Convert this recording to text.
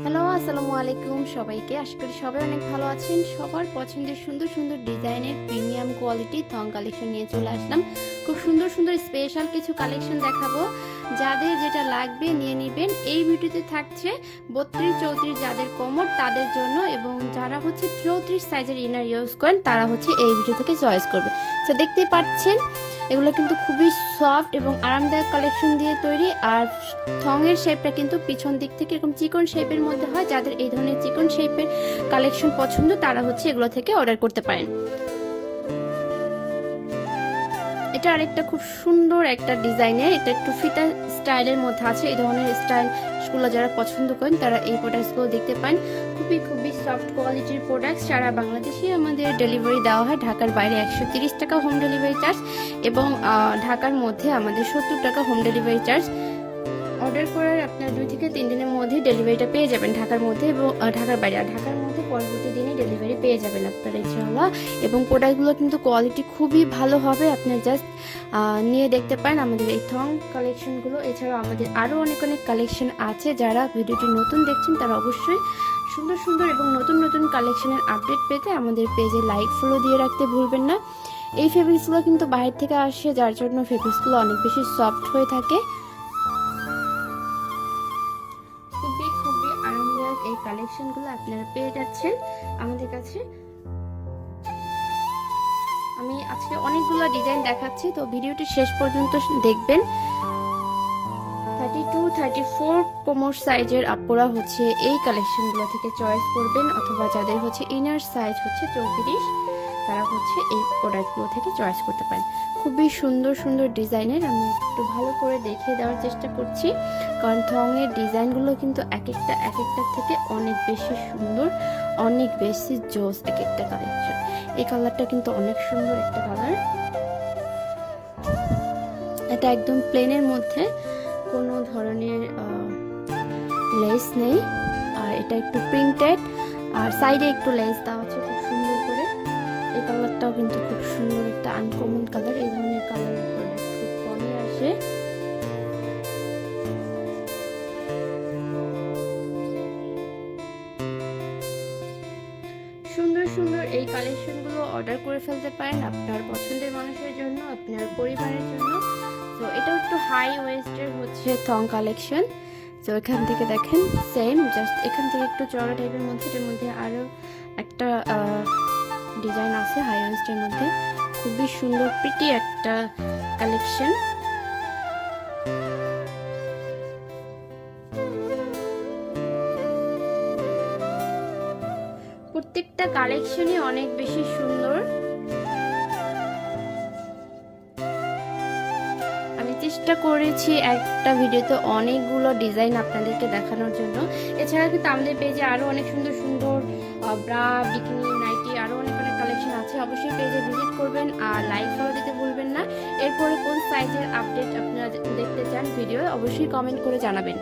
Hello, আসসালামু আলাইকুম সবাইকে। আশা করি সবাই অনেক ভালো আছেন। সবার পছন্দের সুন্দর সুন্দর ডিজাইনের প্রিমিয়াম কোয়ালিটি থং কালেকশন নিয়ে চলে আসলাম। খুব সুন্দর সুন্দর স্পেশাল কিছু কালেকশন দেখাবো। যাদের যেটা লাগবে নিয়ে নেবেন। এই ভিডিওতে থাকছে 32-34 যাদের কোমর তাদের জন্য, এবং যারা হচ্ছে 34 সাইজের ইনার ইউজ করেন তারা হচ্ছে এই ভিডিও থেকে চয়েস করবে। তো দেখতেই পাচ্ছেন এগুলো কিন্তু খুবই সফট এবং আরামদায়ক কালেকশন দিয়ে তৈরি। আর থংয়ের শেপটা কিন্তু পিছন দিক থেকে এরকম চিকন শেপের মধ্যে হয়। যাদের এই ধরনের চিকন শেপের কালেকশন পছন্দ তারা হচ্ছে এগুলো থেকে অর্ডার করতে পারেন। এটা আরেকটা খুব সুন্দর একটা ডিজাইনের, এটা একটু ফিতা স্টাইলের মধ্যে আছে। এই ধরনের স্টাইলগুলো যারা পছন্দ করেন তারা এই প্রোডাক্টসগুলো দেখতে পান। খুবই খুবই সফট কোয়ালিটির প্রোডাক্টস। সারা বাংলাদেশে আমাদের ডেলিভারি দেওয়া হয়। ঢাকার বাইরে 130 টাকা হোম ডেলিভারি চার্জ, এবং ঢাকার মধ্যে আমাদের 70 টাকা হোম ডেলিভারি চার্জ। অর্ডার করার আপনার 2 থেকে 3 দিনের মধ্যে ডেলিভারিটা পেয়ে যাবেন ঢাকার মধ্যে, এবং ঢাকার বাইরে। আর ঢাকার মধ্যে পরবর্তী দিনে ডেলিভারি পেয়ে যাবেন আপনারা ইনশাআল্লাহ। এবং প্রোডাক্টগুলো কিন্তু কোয়ালিটি খুবই ভালো হবে। আপনার জাস্ট নিয়ে দেখতে পারেন আমাদের এই থং কালেকশনগুলো। এছাড়াও আমাদের আরও অনেক অনেক কালেকশন আছে। যারা ভিডিওটি নতুন দেখছেন তারা অবশ্যই সুন্দর সুন্দর এবং নতুন নতুন কালেকশনের আপডেট পেতে আমাদের পেজে লাইক ফলো দিয়ে রাখতে ভুলবেন না। এই ফেব্রিক্সগুলো কিন্তু বাইরে থেকে আসে, যার জন্য ফেব্রিক্সগুলো অনেক বেশি সফট হয়ে থাকে। এই কালেকশনগুলো আপনারা পেয়ে যাচ্ছেন আমাদের কাছে। আমি আজকে অনেকগুলো ডিজাইন দেখাচ্ছি, তো ভিডিওটি শেষ পর্যন্ত দেখবেন। 32-34 কোমর সাইজের আপুরা হচ্ছে এই কালেকশনগুলো থেকে চয়েস করবেন, অথবা যাদের হচ্ছে ইনার সাইজ হচ্ছে 34 তারা হচ্ছে এই প্রোডাক্টগুলো থেকে চয়েস করতে পারেন। খুবই সুন্দর সুন্দর ডিজাইনের। আমি একটু ভালো করে দেখিয়ে দেওয়ার চেষ্টা করছি, কারণ থংয়ের ডিজাইনগুলো কিন্তু এক একটা থেকে অনেক বেশি সুন্দর, অনেক বেশি জোস এক একটা কালেকশন। এই কালারটা কিন্তু অনেক সুন্দর একটা কালার। এটা একদম প্লেনের মধ্যে, কোনো ধরনের লেস নেই, আর এটা একটু প্রিন্টেড, আর সাইডে একটু লেস দেওয়া আছে খুব সুন্দর করে। এই কালারটাও কিন্তু খুব সুন্দর একটা আনকমন কালার। এই ধরনের কালারের প্রোডাক্ট খুব কমই আসে। সুন্দর সুন্দর এই কালেকশনগুলো অর্ডার করে ফেলতে পারেন আপনার পছন্দের মানুষের জন্য, আপনার পরিবারের জন্য। তো এটা একটু হাই ওয়েস্টের হচ্ছে থং কালেকশন। তো এখান থেকে দেখেন সেম, জাস্ট এখান থেকে একটু চড়া টাইপের মধ্যে, এটার মধ্যে আরও একটা ডিজাইন আছে হাই ওয়েস্টের মধ্যে। খুবই সুন্দর প্রিটি একটা কালেকশন। প্রত্যেকটা কালেকশনই অনেক বেশি সুন্দর। আমি চেষ্টা করেছি একটা ভিডিওতে অনেকগুলো ডিজাইন আপনাদেরকে দেখানোর জন্য। এছাড়া কিন্তু আমাদের পেজে আরও অনেক সুন্দর সুন্দর ব্রা, বিকিনি, নাইটি আরও অনেক অনেক কালেকশন আছে। অবশ্যই পেজে ভিজিট করবেন আর লাইক ফলো দিতে ভুলবেন না। এরপরে কোন সাইজের আপডেট আপনারা দেখতে চান ভিডিও অবশ্যই কমেন্ট করে জানাবেন।